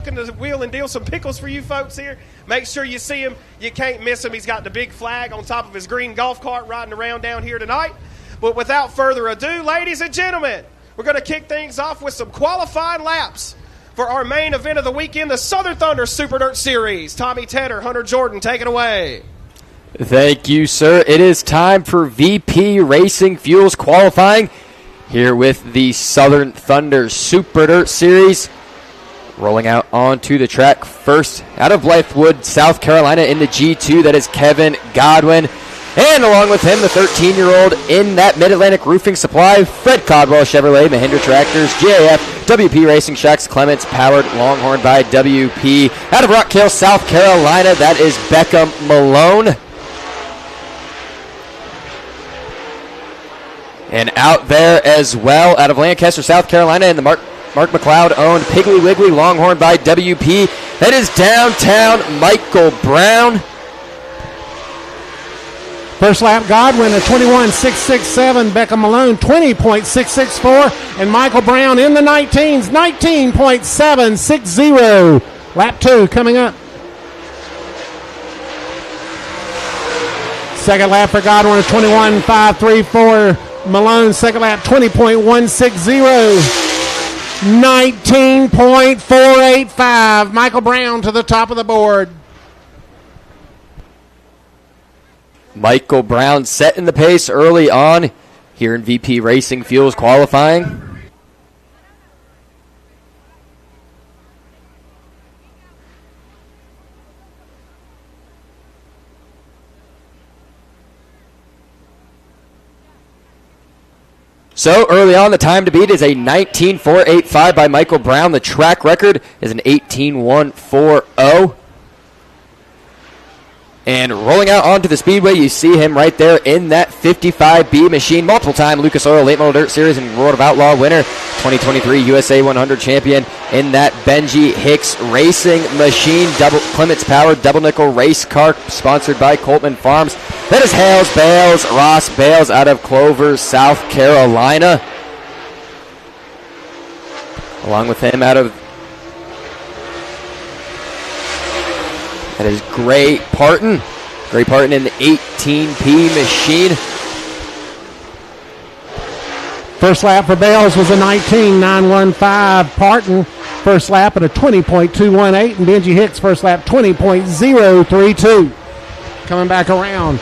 The wheel and deal some pickles for you folks here. Make sure you see him. You can't miss him. He's got the big flag on top of his green golf cart riding around down here tonight. But without further ado, ladies and gentlemen, we're going to kick things off with some qualifying laps for our main event of the weekend, the Southern Thunder Super Dirt Series. Tommy Tedder, Hunter Jordan, take it away. Thank you, sir. It is time for VP Racing Fuels qualifying here with the Southern Thunder Super Dirt Series. Rolling out onto the track first out of Blythewood, South Carolina in the G2, that is Kevin Godwin. And along with him, the 13-year-old in that Mid-Atlantic Roofing Supply, Fred Codwell Chevrolet, Mahindra Tractors, GAF, WP Racing Shacks, Clements, powered Longhorn by WP. Out of Rock Hill, South Carolina, that is Beckham Malone. And out there as well, out of Lancaster, South Carolina, in the Mark McLeod-owned Piggly Wiggly Longhorn by WP. That is downtown Michael Brown. First lap, Godwin at 21.667. Beckham Malone, 20.664. And Michael Brown in the 19s, 19.760. Lap 2 coming up. Second lap for Godwin at 21.534. Malone, second lap, 20.160. 19.485. Michael Brown to the top of the board. Michael Brown setting the pace early on here in VP Racing Fuels qualifying. So early on, the time to beat is a 19.485 by Michael Brown. The track record is an 18.140. And rolling out onto the speedway, you see him right there in that 55B machine. Multiple-time Lucas Oil Late Model Dirt Series and World of Outlaw winner. 2023 USA 100 champion in that Benji Hicks Racing machine. Double Clements powered double nickel race car sponsored by Coltman Farms. That is Hales Bales, Ross Bales out of Clover, South Carolina. Along with him out of... That is Gray Parton. Gray Parton in the 18P machine. First lap for Bales was a 19.915. Parton, first lap at a 20.218. And Benji Hicks, first lap, 20.032. Coming back around.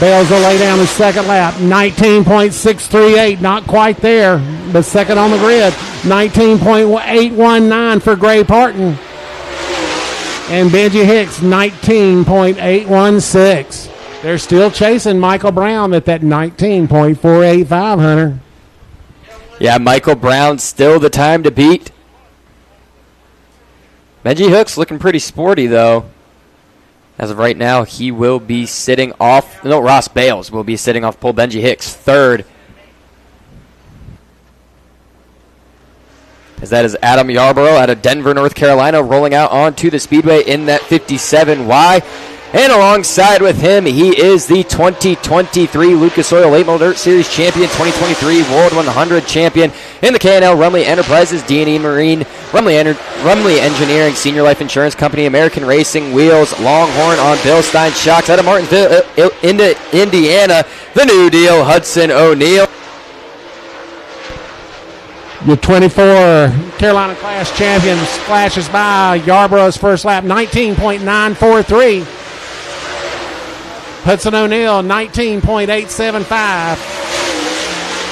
Bales will lay down the second lap, 19.638. Not quite there, but second on the grid. 19.819 for Gray Parton. And Benji Hicks, 19.816. They're still chasing Michael Brown at that 19.485, Hunter. Yeah, Michael Brown still the time to beat. Benji Hicks looking pretty sporty, though. As of right now, he will be sitting off. No, Ross Bales will be sitting off pole. Benji Hicks, third. As that is Adam Yarborough out of Denver, North Carolina, rolling out onto the speedway in that 57Y. And alongside with him, he is the 2023 Lucas Oil Late Model Dirt Series champion, 2023 World 100 champion in the K&L Rumley Enterprises, D&E Marine, Rumley Engineering, Senior Life Insurance Company, American Racing Wheels, Longhorn on Bill Stein Shocks out of Martinsville, Indiana, the New Deal, Hudson O'Neill. Your 24 Carolina Class champion splashes by Yarborough's first lap, 19.943. Hudson O'Neill, 19.875.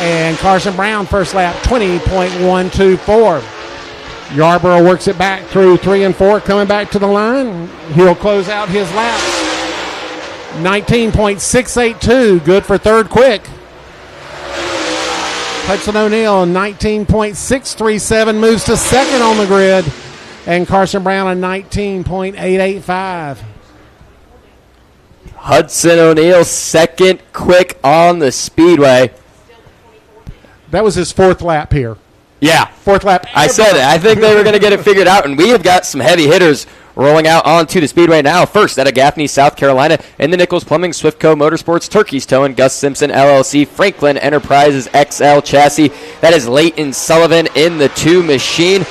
And Carson Brown, first lap, 20.124. Yarborough works it back through 3 and 4, coming back to the line. He'll close out his lap. 19.682, good for third quick. Hudson O'Neill, 19.637, moves to second on the grid. And Carson Brown, a 19.885. Hudson O'Neill, second quick on the speedway. That was his fourth lap here. Yeah. Fourth lap. I said it. I think they were going to get it figured out, and we have got some heavy hitters rolling out onto the speedway now. First, out of Gaffney, South Carolina, in the Nichols Plumbing, Swiftco Motorsports, Turkey's Towing, Gus Simpson, LLC, Franklin Enterprises, XL Chassis. That is Leighton Sullivan in the 2 machine.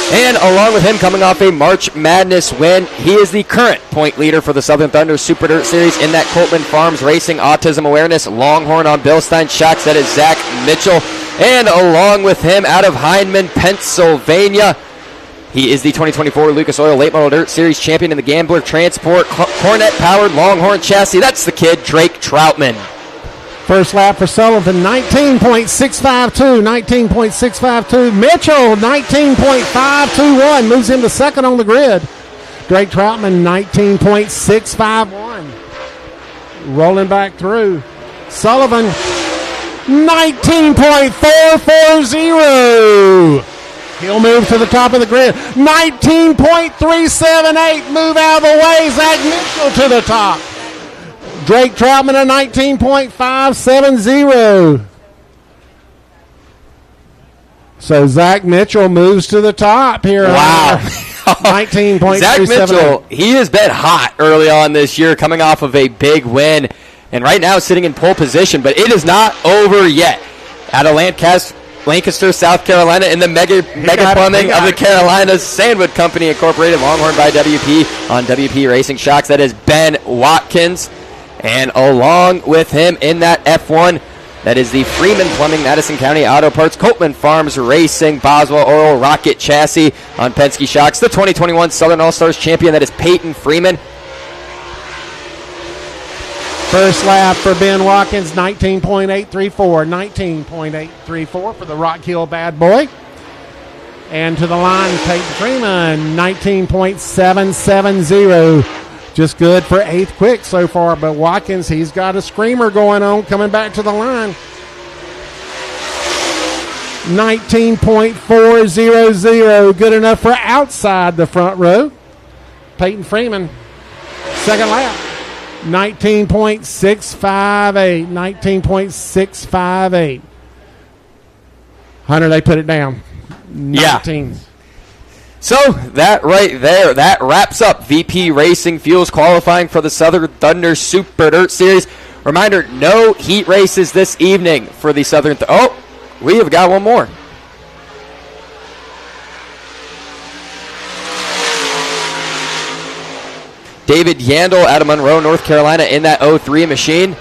And along with him, coming off a March Madness win, he is the current point leader for the Southern Thunder Super Dirt Series in that Coltman Farms Racing Autism Awareness Longhorn on Bilstein shocks. That is Zack Mitchell. And along with him, out of Hindman, Pennsylvania, he is the 2024 Lucas Oil Late Model Dirt Series champion in the Gambler Transport Cornet-powered Longhorn chassis. That's the kid, Drake Troutman. First lap for Sullivan, 19.652. 19.652. Mitchell, 19.521. Moves him to second on the grid. Drake Troutman, 19.651. Rolling back through. Sullivan, 19.440. He'll move to the top of the grid. 19.378. Move out of the way. Zack Mitchell to the top. Drake Troutman a 19.570. So Zack Mitchell moves to the top here. Wow. 19.378. Zack Mitchell, he has been hot early on this year, coming off of a big win. And right now sitting in pole position, but it is not over yet. Out of Lancaster, South Carolina, in the mega plumbing of the Carolinas Sandwood Company Incorporated, Longhorn by WP on WP Racing Shocks. That is Ben Watkins. And along with him in that F1, that is the Freeman Plumbing, Madison County Auto Parts, Coltman Farms Racing, Boswell Oil Rocket Chassis on Penske Shocks. The 2021 Southern All-Stars champion, that is Payton Freeman. First lap for Ben Watkins, 19.834. 19.834 for the Rock Hill bad boy. And to the line, Payton Freeman, 19.770. Just good for eighth quick so far, but Watkins, he's got a screamer going on, coming back to the line. 19.400, good enough for outside the front row. Payton Freeman, second lap, 19.658. 19.658. Hunter, they put it down. 19. Yeah. So that right there, that wraps up VP Racing Fuels qualifying for the Southern Thunder Super Dirt Series. Reminder, no heat races this evening for the Southern we have got one more. David Yandel out of Monroe, North Carolina in that 03 machine.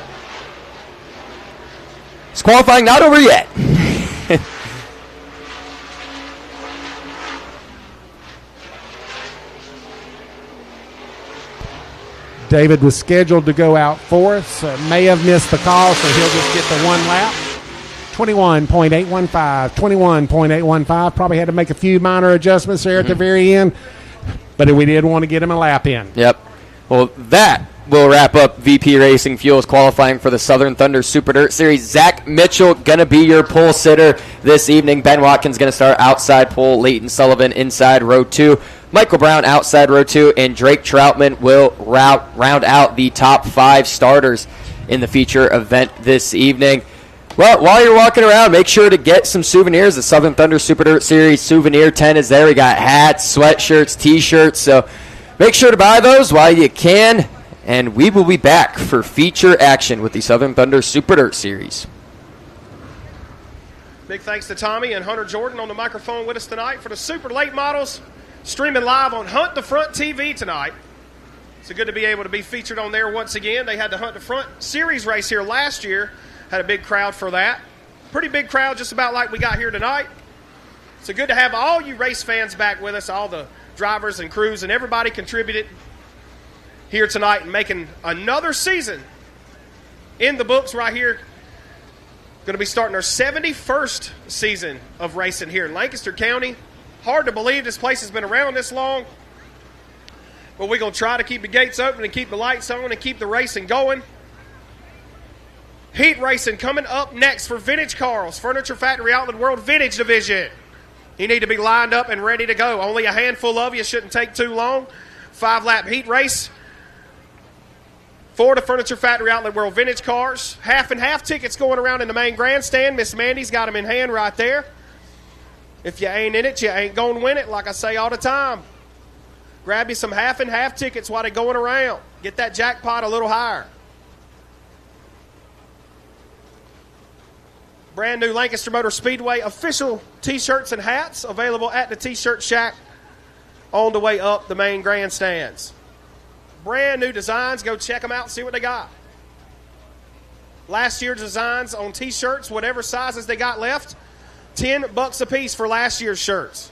It's qualifying not over yet. David was scheduled to go out fourth, so may have missed the call, so he'll just get the one lap. 21.815. 21.815. Probably had to make a few minor adjustments there at the very end, but we did want to get him a lap in. Yep. Well, that will wrap up VP Racing Fuels qualifying for the Southern Thunder Super Dirt Series. Zack Mitchell going to be your pole sitter this evening. Ben Watkins going to start outside pole. Leighton Sullivan inside row 2. Michael Brown outside row 2. And Drake Troutman will round out the top 5 starters in the feature event this evening. Well, while you're walking around, make sure to get some souvenirs. The Southern Thunder Super Dirt Series souvenir tent is there. We got hats, sweatshirts, T-shirts. So make sure to buy those while you can. And we will be back for feature action with the Southern Thunder Super Dirt Series. Big thanks to Tommy and Hunter Jordan on the microphone with us tonight for the Super Late Models, streaming live on Hunt the Front TV tonight. It's good to be able to be featured on there once again. They had the Hunt the Front series race here last year. Had a big crowd for that. Pretty big crowd, just about like we got here tonight. So good to have all you race fans back with us, all the drivers and crews, and everybody contributed here tonight and making another season in the books right here. Going to be starting our 71st season of racing here in Lancaster County. Hard to believe this place has been around this long, but we're going to try to keep the gates open and keep the lights on and keep the racing going. Heat racing coming up next for Vintage Cars, Furniture Factory Outlet World Vintage Division. You need to be lined up and ready to go. Only a handful of you, shouldn't take too long. 5-lap heat race for the Furniture Factory Outlet World Vintage Cars. Half and half tickets going around in the main grandstand. Miss Mandy's got them in hand right there. If you ain't in it, you ain't going to win it, like I say all the time. Grab you some half and half tickets while they're going around. Get that jackpot a little higher. Brand new Lancaster Motor Speedway official T-shirts and hats available at the T-shirt shack on the way up the main grandstands. Brand new designs. Go check them out and see what they got. Last year's designs on T-shirts, whatever sizes they got left, $10 a piece for last year's shirts.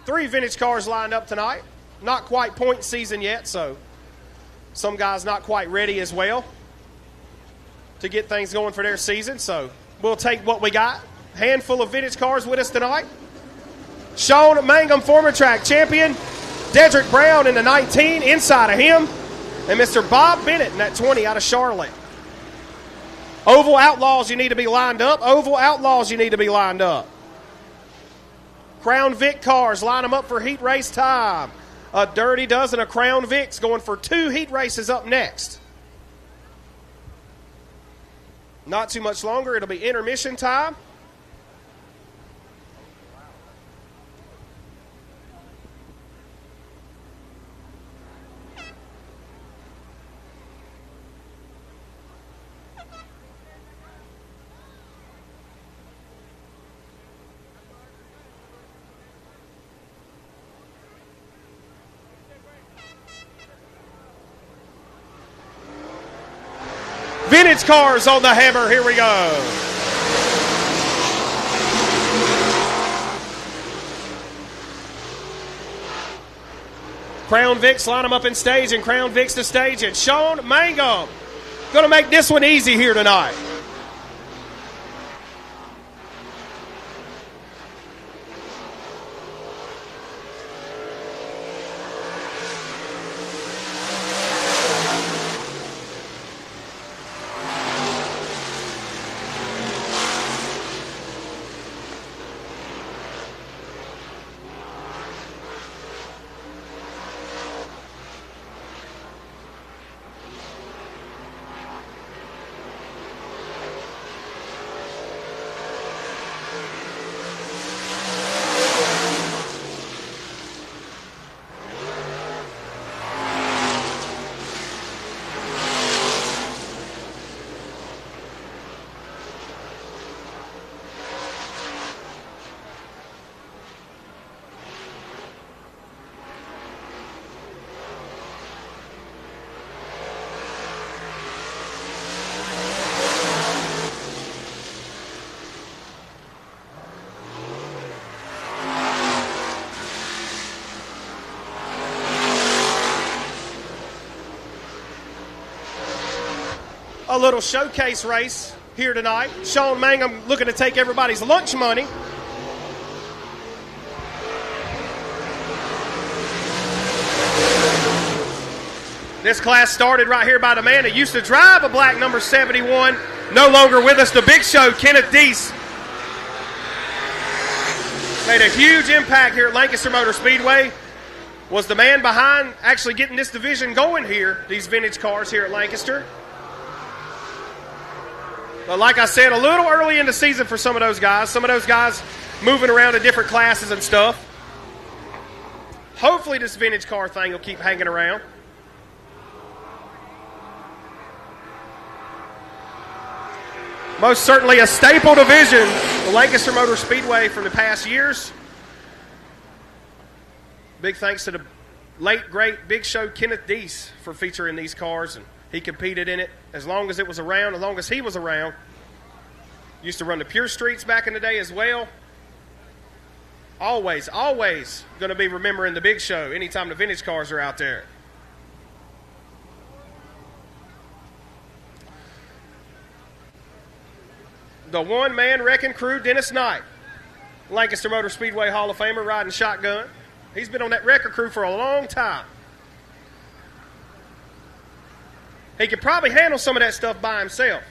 Three vintage cars lined up tonight. Not quite point season yet, so some guys not quite ready as well to get things going for their season. So we'll take what we got. Handful of vintage cars with us tonight. Sean Mangum, former track champion. Dedrick Brown in the 19 inside of him. And Mr. Bob Bennett in that 20 out of Charlotte. Oval Outlaws, you need to be lined up. Oval Outlaws, you need to be lined up. Crown Vic cars, line them up for heat race time. A Dirty Dozen of Crown Vics going for 2 heat races up next. Not too much longer. It'll be intermission time. Vintage cars on the hammer. Here we go. Crown Vics line them up in stage, and Crown Vics to stage. And Sean Mangum going to make this one easy here tonight. A little showcase race here tonight. Sean Mangum looking to take everybody's lunch money. This class started right here by the man that used to drive a black number 71. No longer with us, the Big Show, Kenneth Deese. Made a huge impact here at Lancaster Motor Speedway. Was the man behind actually getting this division going here, these vintage cars here at Lancaster. But like I said, a little early in the season for some of those guys. Some of those guys moving around to different classes and stuff. Hopefully this vintage car thing will keep hanging around. Most certainly a staple division, the Lancaster Motor Speedway from the past years. Big thanks to the late, great Big Show Kenneth Deese for featuring these cars, and he competed in it as long as it was around, as long as he was around. Used to run the Pure Streets back in the day as well. Always, always going to be remembering the Big Show anytime the vintage cars are out there. The one-man wrecking crew, Dennis Knight, Lancaster Motor Speedway Hall of Famer, riding shotgun. He's been on that wrecker crew for a long time. He could probably handle some of that stuff by himself.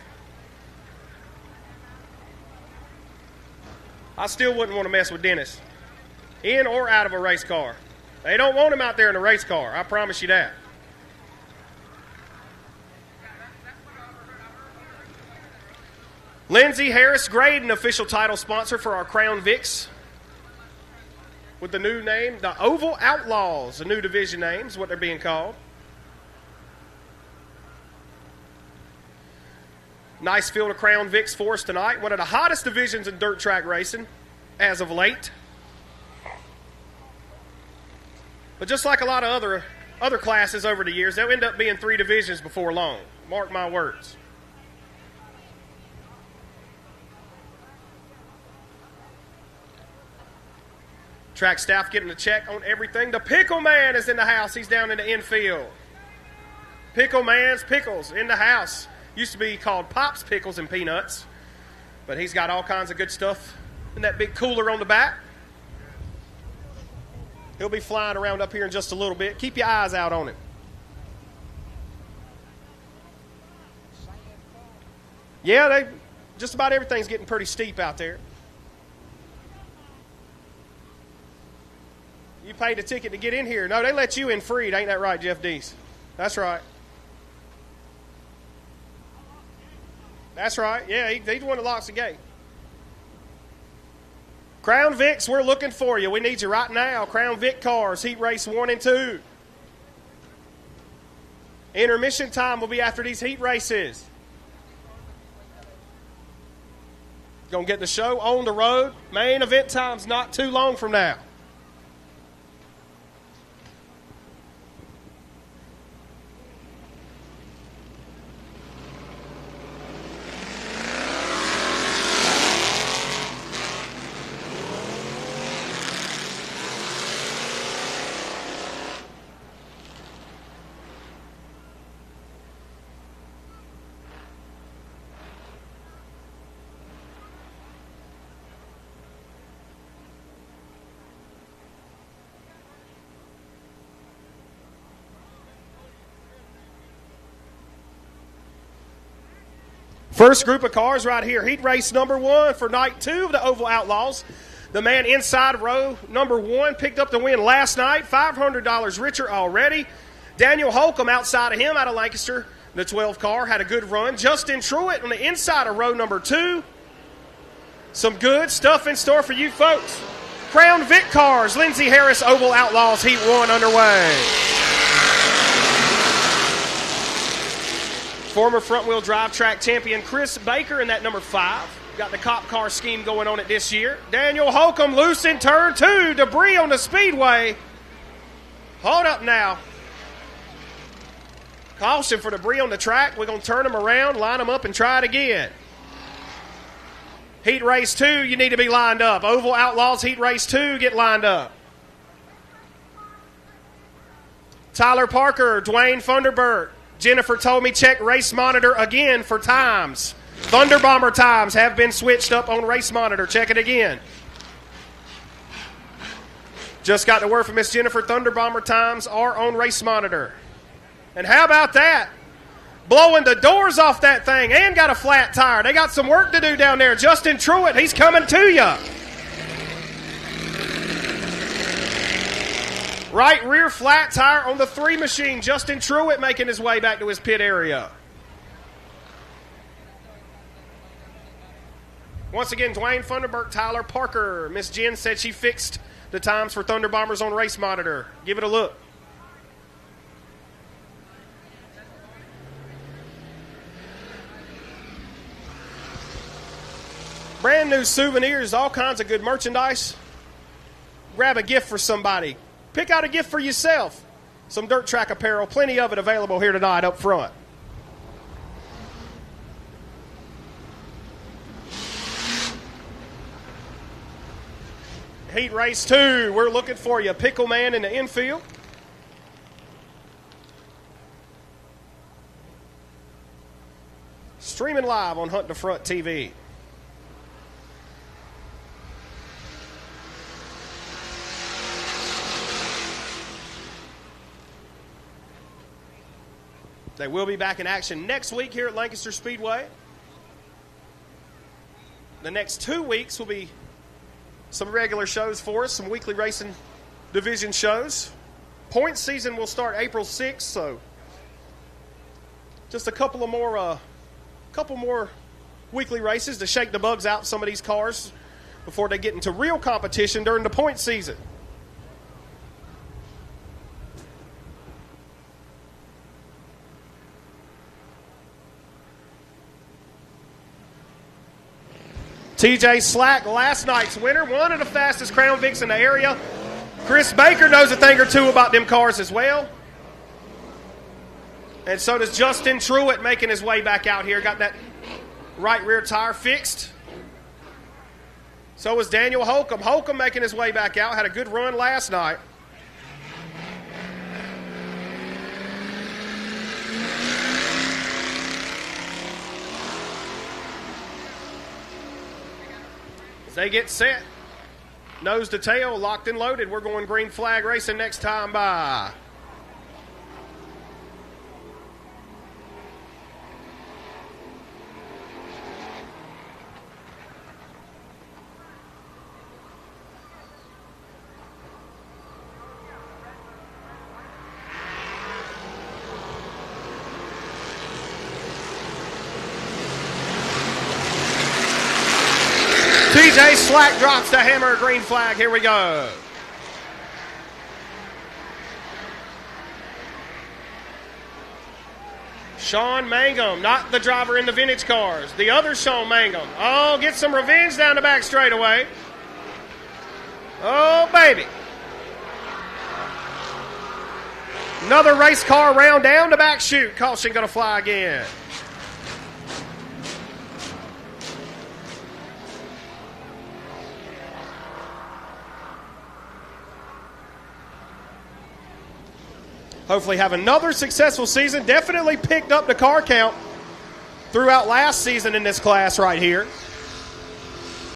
I still wouldn't want to mess with Dennis, in or out of a race car. They don't want him out there in a race car, I promise you that. Lindsey Harris Graydon, official title sponsor for our Crown Vics, with the new name, the Oval Outlaws, a new division name is what they're being called. Nice field of Crown Vics for us tonight. One of the hottest divisions in dirt track racing as of late. But just like a lot of other classes over the years, they'll end up being 3 divisions before long. Mark my words. Track staff getting a check on everything. The Pickle Man is in the house. He's down in the infield. Pickle Man's Pickles in the house. Used to be called Pop's Pickles and Peanuts. But he's got all kinds of good stuff in that big cooler on the back. He'll be flying around up here in just a little bit. Keep your eyes out on him. Yeah, just about everything's getting pretty steep out there. You paid a ticket to get in here. No, they let you in free. Ain't that right, Jeff Deese? That's right. That's right. Yeah, he's the one that locks the gate. Crown Vics, we're looking for you. We need you right now. Crown Vic cars, heat race 1 and 2. Intermission time will be after these heat races. Going to get the show on the road. Main event time's not too long from now. First group of cars right here. Heat race number 1 for night 2 of the Oval Outlaws. The man inside row number 1 picked up the win last night. $500 richer already. Daniel Holcomb outside of him out of Lancaster. The 12 car had a good run. Justin Truitt on the inside of row number 2. Some good stuff in store for you folks. Crown Vic cars. Lindsey Harris Oval Outlaws Heat 1 underway. Former front-wheel drive track champion Chris Baker in that number 5. Got the cop car scheme going on it this year. Daniel Holcomb loose in turn 2. Debris on the speedway. Hold up now. Caution for debris on the track. We're going to turn them around, line them up, and try it again. Heat race 2, you need to be lined up. Oval Outlaws Heat race 2, get lined up. Tyler Parker, Dwayne Funderburk. Jennifer told me check race monitor again for times. Thunder Bomber times have been switched up on race monitor. Check it again. Just got the word from Miss Jennifer. Thunder Bomber times are on race monitor. And how about that? Blowing the doors off that thing and got a flat tire. They got some work to do down there. Justin Truitt, he's coming to you. Right rear flat tire on the 3 machine. Justin Truitt making his way back to his pit area. Once again, Dwayne Funderburk, Tyler Parker. Miss Jen said she fixed the times for Thunder Bombers on race monitor. Give it a look. Brand new souvenirs, all kinds of good merchandise. Grab a gift for somebody. Pick out a gift for yourself. Some dirt track apparel, plenty of it available here tonight up front. Heat race 2, we're looking for you. Pickle Man in the infield. Streaming live on Hunt the Front TV. They will be back in action next week here at Lancaster Speedway. The next 2 weeks will be some regular shows for us, some weekly racing division shows. Point season will start April 6th, so just a couple more weekly races to shake the bugs out some of these cars before they get into real competition during the point season. TJ Slack, last night's winner, one of the fastest Crown Vics in the area. Chris Baker knows a thing or two about them cars as well. And so does Justin Truitt, making his way back out here. Got that right rear tire fixed. So was Daniel Holcomb. Holcomb making his way back out. Had a good run last night. As they get set, nose to tail, locked and loaded. We're going green flag racing next time by. TJ Slack drops the hammer, green flag. Here we go. Sean Mangum, not the driver in the vintage cars. The other Sean Mangum. Oh, get some revenge down the back straightaway. Oh, baby. Another race car round down the back chute. Caution going to fly again. Hopefully have another successful season. Definitely picked up the car count throughout last season in this class right here.